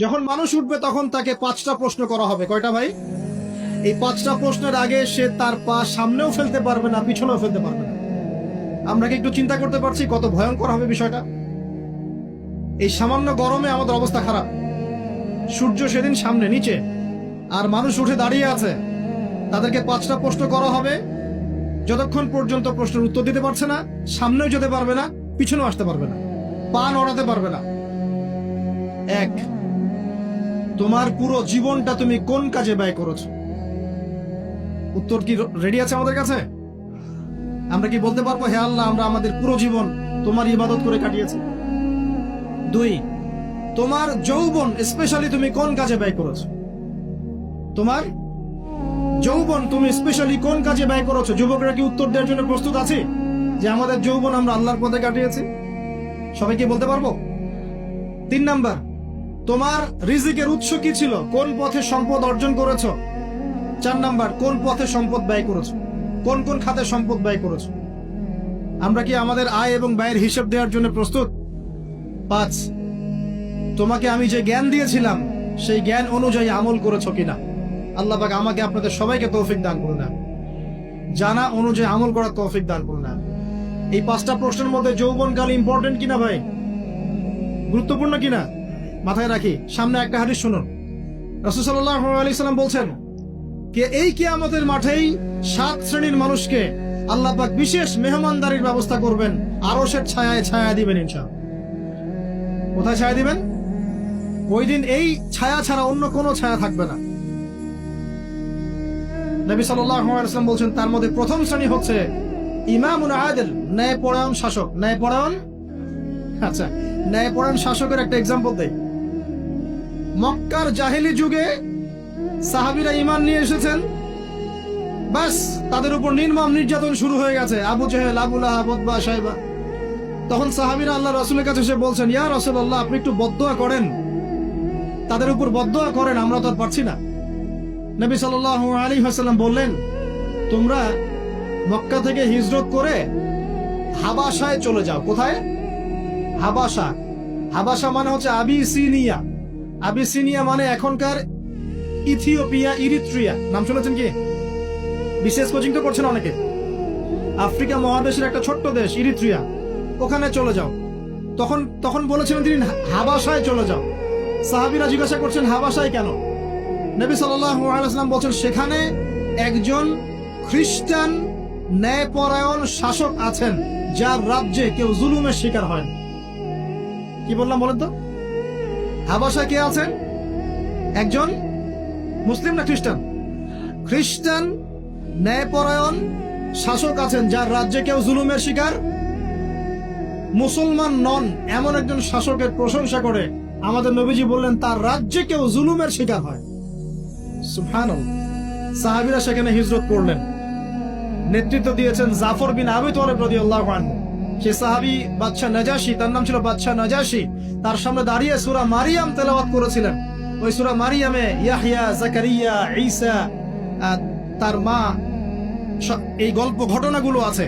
যখন মানুষ উঠবে তখন তাকে 5টা প্রশ্ন করা হবে। কয়টা ভাই? এই 5টা প্রশ্নের আগে সে তার পা সামনেও ফেলতে পারবে না, পিছনেও ফেলতে পারবে না। আমরা কি একটু চিন্তা করতে পারছি কত ভয়ঙ্কর হবে বিষয়টা? এই সামান্য গরমে আমাদের অবস্থা খারাপ, সূর্য সেদিন সামনে নিচে, আর মানুষ উঠে দাঁড়িয়ে আছে। তাদেরকে 5টা প্রশ্ন করা হবে। যতক্ষণ পর্যন্ত প্রশ্নের উত্তর দিতে পারছে না, সামনেও যেতে পারবে না, পিছনেও আসতে পারবে না, পা নড়াতে পারবে না। 1, তোমার পুরো জীবনটা তুমি কোন কাজে ব্যয় করেছো? উত্তর কি রেডি আছে আমাদের কাছে? আমরা কি বলতে পারবো, হে আল্লাহ, আমরা আমাদের পুরো জীবন তোমার ইবাদত করে কাটিয়েছি? 2, তোমার যৌবন স্পেশালি তুমি কোন কাজে ব্যয় করেছো? তোমার যৌবন তুমি স্পেশালি কোন কাজে ব্যয় করেছো? যুবকরা কি উত্তর দেওয়ার জন্য প্রস্তুত আছে যে আমাদের যৌবন আমরা আল্লাহর পথে কাটিয়েছি? সবাই কি বলতে পারবো? 3 নাম্বার, তোমার রিজিকের উৎস কি ছিল? কোন পথে সম্পদ অর্জন করেছো? 4 নাম্বার, কোন পথে সম্পদ ব্যয় করেছো? কোন কোন খাতে সম্পদ ব্যয় করেছো? আমরা কি আমাদের আয় এবং ব্যয়ের হিসাব দেওয়ার জন্য প্রস্তুত? 5, তোমাকে আমি যে জ্ঞান দিয়েছিলাম সেই জ্ঞান অনুযায়ী আমল করেছো কিনা? আল্লাহ পাক আমাকে আপনাদের সবাইকে তৌফিক দান করুন না, জানা অনুযায়ী আমল করার তৌফিক দান করুন না। এই 5টা প্রশ্নের মধ্যে যৌবনকাল ইম্পর্টেন্ট কিনা ভাই? গুরুত্বপূর্ণ কিনা? মাথায় রাখি। সামনে একটা হাদিস শুনুন। রাসূল সাল্লাল্লাহু আলাইহি সাল্লাম বলছেন যে এই কিয়ামতের মাঠেই 7 শ্রেণীর মানুষকে আল্লাহ পাক বিশেষ মেহমানদারির ব্যবস্থা করবেন, আরশের ছায়ায় ছায়া দিবেন ইনশাআল্লাহ। কোথায় ছায়া দিবেন? ওই দিন এই ছায়া ছাড়া অন্য কোনো ছায়া থাকবে না। নবী সাল্লাল্লাহু আলাইহি ওয়াসাল্লাম বলছেন তার মধ্যে প্রথম শ্রেণী হচ্ছে ইমামুন আদিল, ন্যায়পরায়ণ শাসক। ন্যায়পরায়ণ, আচ্ছা, ন্যায়পরায়ণ শাসকের একটা এক্সাম্পল দেই। মক্কার জাহেলি যুগে সাহাবীরা ঈমান নিয়ে এসেছেন, বাস তাদের উপর নির্মম নির্যাতন শুরু হয়ে গেছে। আবু জেহেল, আবু লাহাব, উতবা, শাইবা। তখন সাহাবীরা আল্লাহ রাসূলের কাছে এসে বলছেন, ইয়া রাসূলুল্লাহ, আপনি একটু বদদোয়া করেন, তাদের উপর বদদোয়া করেন, আমরা তো আর পারছি না। নবী সাল্লাল্লাহু আলাইহি ওয়াসাল্লাম বললেন, তোমরা মক্কা থেকে হিজরত করে হাবাসায় চলে যাও। কোথায়? হাবাসা। হাবাসা মানে হচ্ছে আবিসিনিয়া। আবিসিনিয়া মানে এখনকার ইথিওপিয়া, ইরিত্রিয়া। নাম শুনেছেন কি? বিশেষ কোচিং তো করছেন অনেকে। আফ্রিকা মহাদেশের একটা ছোট্ট দেশ ইরিত্রিয়া, ওখানে চলে যাও। তখন বলেছিলেন তিনি হাবাসায় চলে যাও। সাহাবীরা জিজ্ঞাসা করছেন হাবাসায় কেন? নবী সাল্লাল্লাহু আলাইহি ওয়াসাল্লাম বলছেন সেখানে একজন খ্রিস্টান ন্যায়পরায়ণ শাসক আছেন যার রাজ্যে কেউ জুলুমের শিকার হয় না। কি বললাম বলেন তো? হাবাসায় কে আছেন? একজন মুসলিম না খ্রিস্টান? খ্রিস্টান ন্যায়পরায়ণ শাসক আছেন যার রাজ্যে কেউ জুলুমের শিকার, মুসলমান নন এমন একজন শাসকের প্রশংসা করে আমাদের নবীজি বললেন তার রাজ্যে কেউ জুলুমের শিকার হয়। সুবহানাল্লাহ। সাহাবীরা সেখানে হিজরত করলেন। নেতৃত্ব দিয়েছেন জাফর বিন আবি তালিব রাদিয়াল্লাহু আনহু। সে সাহাবী বাদশা নাজাশী, তার নাম ছিল বাদশা নাজাশী, তার সামনে দাঁড়িয়ে সূরা মারিয়াম তেলাওয়াত করেছিলেন। ওই সূরা মারিয়ামে ইয়াহইয়া, জাকারিয়া, ঈসা, তার মা, এই গল্প ঘটনাগুলো আছে।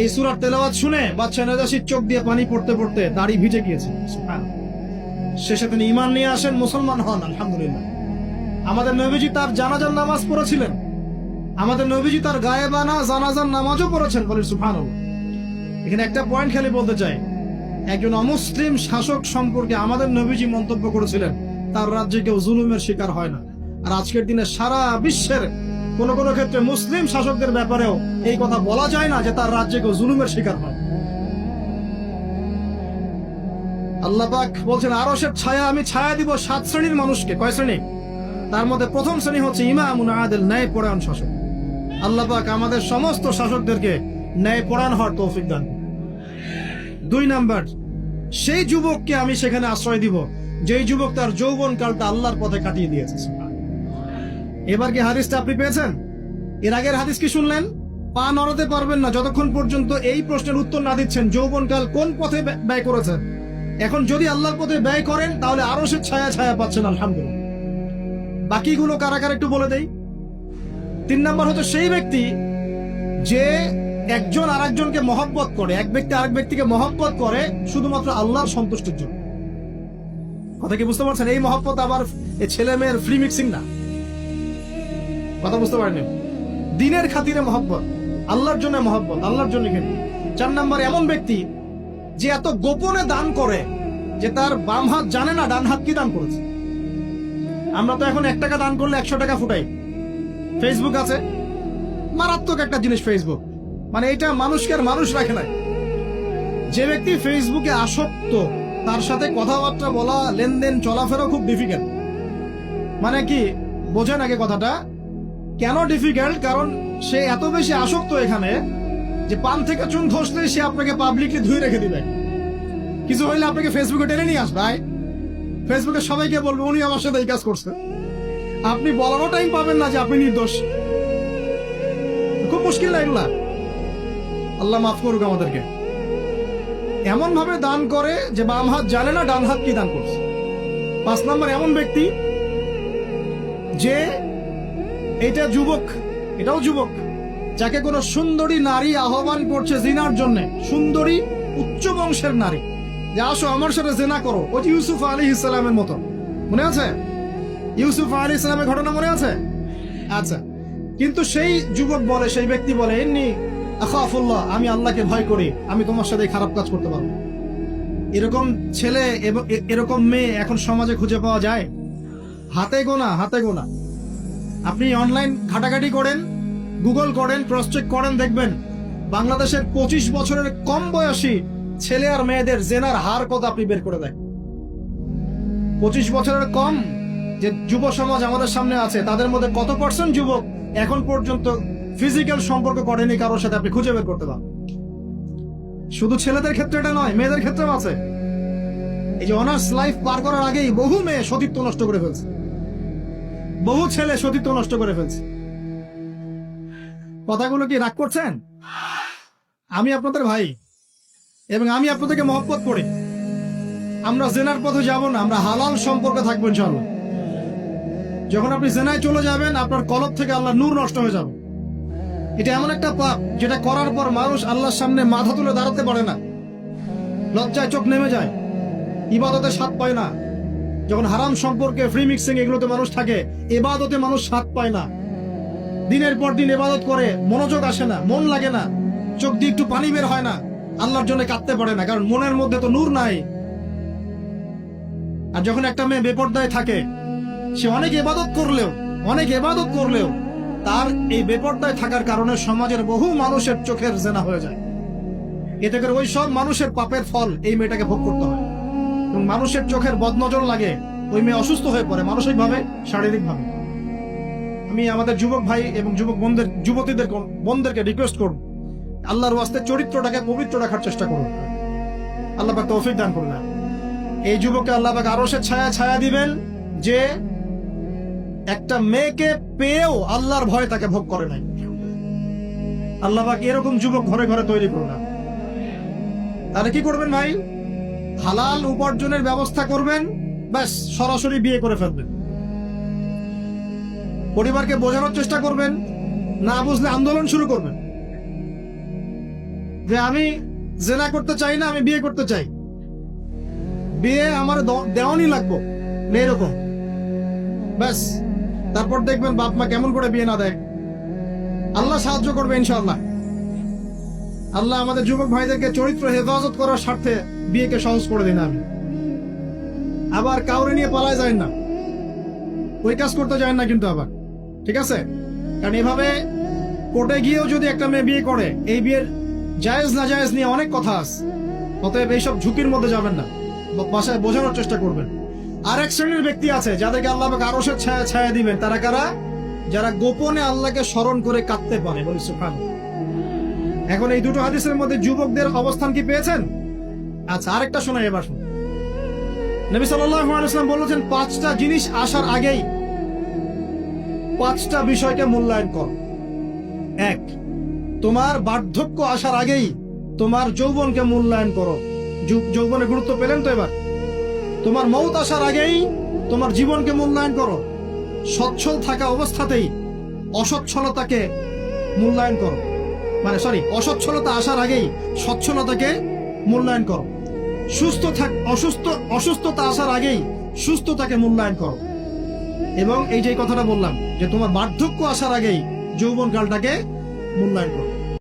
এই সূরার তেলাওয়াত শুনে বাদশা নাজাশীর চোখ দিয়ে পানি পড়তে পড়তে দাড়ি ভিজে গিয়েছে। সুবহানাল্লাহ। শেষে তিনি ঈমান নিয়ে আসেন, মুসলমান হন, আলহামদুলিল্লাহ। আমাদের নবীজি তার জানাজার নামাজ পড়েছিলেন। আমাদের নবীজি তার গায়েবানা জানাজার নামাজও পড়েছেন। বলেন সুবহানাল্লাহ। এখানে একটা পয়েন্ট খালি বলতে চাই, একজন অমুসলিম শাসক সম্পর্কে আমাদের নবীজি মন্তব্য করেছিলেন তার রাজ্যে কেউ জুলুমের শিকার হয় না। আর আজকের দিনে সারা বিশ্বের কোন কোন ক্ষেত্রে মুসলিম শাসকদের ব্যাপারেও এই কথা বলা যায় না যে তার রাজ্যে কেউ জুলুমের শিকার হয়। আল্লাহ পাক বলছেন আরশের ছায়া আমি ছায়া দিব 7 শ্রেণীর মানুষকে। কয় শ্রেণী? তার মধ্যে প্রথম শ্রেণী হচ্ছে ইমামুন আদিল, ন্যায়পরায়ণ শাসক। আল্লাহ পাক আমাদের সমস্ত শাসকদেরকে ন্যায়পরায়ণ হওয়ার তৌফিক দান। 2 নাম্বার, সেই যুবককে আমি সেখানে আশ্রয় দিব যেই যুবক তার যৌবন কালটা আল্লাহর পথে কাটিয়ে দিয়েছে। এবার কি হাদিসটা আপনি পেয়েছেন? এর আগের হাদিস কি শুনলেন? পা নড়াতে পারবেন না যতক্ষণ পর্যন্ত এই প্রশ্নের উত্তর না দিচ্ছেন যৌবনকাল কোন পথে ব্যয় করেছেন। এখন যদি আল্লাহর পথে ব্যয় করেন তাহলে আরশের ছায়া ছায়া পাচ্ছেন, আলহামদুলিল্লাহ। বাকিগুলো কারা কারা একটু বলে দেই। 3 নাম্বার হচ্ছে সেই ব্যক্তি যে একজন আরেকজনকে মহব্বত করে, এক ব্যক্তি আরেক ব্যক্তিকে মহব্বত করে শুধুমাত্র আল্লাহর সন্তুষ্টির জন্য। কথা কি বুঝতে পারছেন? এই মহব্বত আবার এই ছেলে মেয়ের ফ্রি মিক্সিং না। কথা বুঝতে পারেনি? দিনের খাতিরে মহব্বত, আল্লাহর জন্য মহব্বত, আল্লাহর জন্য। কিন্তু 4 নাম্বার এমন ব্যক্তি যে এত গোপনে দান করে যে তার বাম হাত জানে না ডান হাত কি দান করেছে। আমরা তো এখন 1 টাকা দান করলে 100 টাকা ফুটাই। ফেসবুক আছে, মারাত্মক একটা জিনিস ফেসবুক, মানে এটা মানুষকে আর মানুষ রাখে না। যে ব্যক্তি ফেসবুকে আসক্ত তার সাথে কথাবার্তা বলা, লেনদেন, চলাফেরা খুব ডিফিকাল্ট। মানে কি বোঝেন আগে কথাটা? কেন ডিফিকাল্ট? কারণ সে এত বেশি আসক্ত এখানে যে পান থেকে চুন ধসলে সে আপনাকে পাবলিকলি ধুয়ে রেখে দিবে। কিছু হইলে আপনাকে ফেসবুকে টেনে নিয়ে আসবে, ফেসবুকে সবাইকে বলবে উনি আমার সাথে এই কাজ করছে। আপনি বলারও টাইম পাবেন না যে আপনি নির্দোষ। খুব মুশকিল এগুলা। আল্লাহ মাফ করুক আমাদেরকে। এমন ভাবে দান করে যে বাম হাত জানে না ডান হাত কি দান করছে। 5 নম্বর এমন ব্যক্তি যে এটা যুবক, এটাও যুবক, যাকে কোনো সুন্দরী নারী আহ্বান করছে জিনার জন্য, সুন্দরী উচ্চ বংশের নারী, যে আসো আমার সাথে জেনা করো। ওই ইউসুফ আলাইহিস সালামের মতো, মনে আছে? ইউসুফ আলাইহিস সালামের ঘটনা মনে আছে? আচ্ছা, কিন্তু সেই যুবক বলে, সেই ব্যক্তি বলে, ইন্নী আখাফুল্লাহ, আমি আল্লাহকে ভয় করি, আমি তোমার সাথে খারাপ কাজ করতে পারবো। এরকম ছেলে এবং এরকম মেয়ে এখন সমাজে খুঁজে পাওয়া যায় হাতে গোনা, হাতে গোনা। আপনি অনলাইন ঘাটাঘাটি করেন, গুগল করেন, ক্রস চেক করেন, দেখবেন বাংলাদেশের 25 বছরের কম বয়সী ছেলে আর মেয়েদের জেনার হার কত আপনি বের করে দেন। 25 বছরের কম যে যুব সমাজ আমাদের সামনে আছে, তাদের মধ্যে কত % যুবক এখন পর্যন্ত ফিজিক্যাল সম্পর্ক করেনি কারোর সাথে, আপনি খুঁজে বের করতে পারেন। শুধু ছেলেদের ক্ষেত্রে এটা নয়, মেয়েদের ক্ষেত্রেও আছে। এই যে অনার্স লাইফ পার করার আগেই বহু মেয়ে সতীত্ব নষ্ট করে ফেলছে, বহু ছেলে সতীত্ব নষ্ট করে ফেলছে। কথাগুলো কি রাগ করছেন? আমি আপনাদের ভাই এবং আমি আপনাদেরকে মহব্বত করি। আমরা জেনার পথে যাব না, আমরা হালাল সম্পর্কে থাকবো ইনশাআল্লাহ। যখন আপনি জেনায় চলে যাবেন, আপনার কলব থেকে আল্লাহ নূর নষ্ট হয়ে যাবে। এটা এমন একটা পাপ যেটা করার পর মানুষ আল্লাহর সামনে মাথা তুলে দাঁড়াতে পারে না, লজ্জায় চোখ নেমে যায়, ইবাদতে স্বাদ পায় না। যখন হারাম সম্পর্কে, ফ্রি মিক্সিং, এগুলোতে মানুষ থাকে, ইবাদতে মানুষ স্বাদ পায় না। দিনের পর দিন ইবাদত করে মনোযোগ আসে না, মন লাগে না, চোখ দিয়ে একটু পানি বের হয় না, আল্লাহর জন্য কাঁদতে পারে না, কারণ মনের মধ্যে তো নূর নাই। আর যখন একটা মেয়ে বেপরদায় থাকে, সে অনেক ইবাদত করলেও তার এই বেপরদায় থাকার কারণে সমাজের বহু মানুষের চোখের জেনা হয়ে যায়। এতে করে ওই সব মানুষের পাপের ফল এই মেয়েটাকে ভোগ করতে হয়। এবং মানুষের চোখের বদনজর লাগে, ওই মেয়ে অসুস্থ হয়ে পড়ে মানসিকভাবে, শারীরিকভাবে। আমি আমাদের যুবক ভাই এবং যুবক বোনদেরকে রিকোয়েস্ট করব, আল্লাহর ওয়াস্তে চরিত্রটাকে পবিত্র রাখার চেষ্টা করুন। আল্লাহ পাক তৌফিক দান করুন। এই যুবককে আল্লাহ পাক আরশের ছায়া দিবেন, যে একটা মেয়েকে পেয়েও আল্লাহর ভয় তাকে ভোগ করে নাই। আল্লাহ পাক এরকম যুবক ঘরে ঘরে তৈরি করুন। তাহলে কি করবেন ভাই? হালাল উপার্জনের ব্যবস্থা করবেন, ব্যাস সরাসরি বিয়ে করে ফেলবেন। পরিবারকে বোঝানোর চেষ্টা করবেন, না বুঝলে আন্দোলন শুরু করবেন যে আমি জেনা করতে চাই না, আমি বিয়ে করতে চাই, বিয়ে আমার দেওয়ানি লাগবো, এরকম। ব্যাস, তারপর দেখবেন বাপ মা কেমন করে বিয়ে না দেয়। আল্লাহ সাহায্য করবে ইনশাআল্লাহ। আল্লাহ আমাদের যুবক ভাইদেরকে চরিত্র হেফাজত করার স্বার্থে বিয়েকে সহজ করে দিন। আমি আবার কাউরে নিয়ে পালায় যায় না, ওই কাজ করতে যায় না কিন্তু আবার, ঠিক আছে? কারণ এভাবে কোর্টে গিয়েও যদি একটা মেয়ে বিয়ে করে, এই বিয়ের জায়েজ না জায়েজ নিয়ে অনেক কথা আছে। অতএব এইসব ঝুঁকির মধ্যে যাবেন না, বাসায় বোঝানোর চেষ্টা করবেন। আর এক শ্রেণীর ব্যক্তি আছে যাদেরকে আল্লাহ পাক আরশের ছায়া দিবেন। তারা কারা? যারা গোপনে আল্লাহকে স্মরণ করে কাঁদতে পারে, বলি সুবহানাল্লাহ। এখন এই দুটো হাদিসের মধ্যে যুবকদের অবস্থান কি পেয়েছেন? আচ্ছা, আরেকটা শোনাই এবার শুনুন। নবী সাল্লাল্লাহু আলাইহি ওয়াসাল্লাম বলেছেন, 5টা জিনিস আসার আগেই 5টা বিষয়কে মূল্যায়ন কর। 1, তোমার বার্ধক্য আসার আগেই তোমার যৌবনকে মূল্যায়ন করো। যৌবনের গুরুত্ব পেলেন তো এবার? তোমার মৌত আসার আগেই তোমার জীবনকে মূল্যায়ন করো। সচ্ছল থাকা অবস্থাতেই অসচ্ছলতাকে মূল্যায়ন করো, অসচ্ছলতা আসার আগেই সচ্ছলতাকে মূল্যায়ন করো। অসুস্থতা আসার আগেই সুস্থতাকে মূল্যায়ন করো। এবং এই যে কথাটা বললাম যে তোমার বার্ধক্য আসার আগেই যৌবনকালটাকে মূল্যায়ন করো।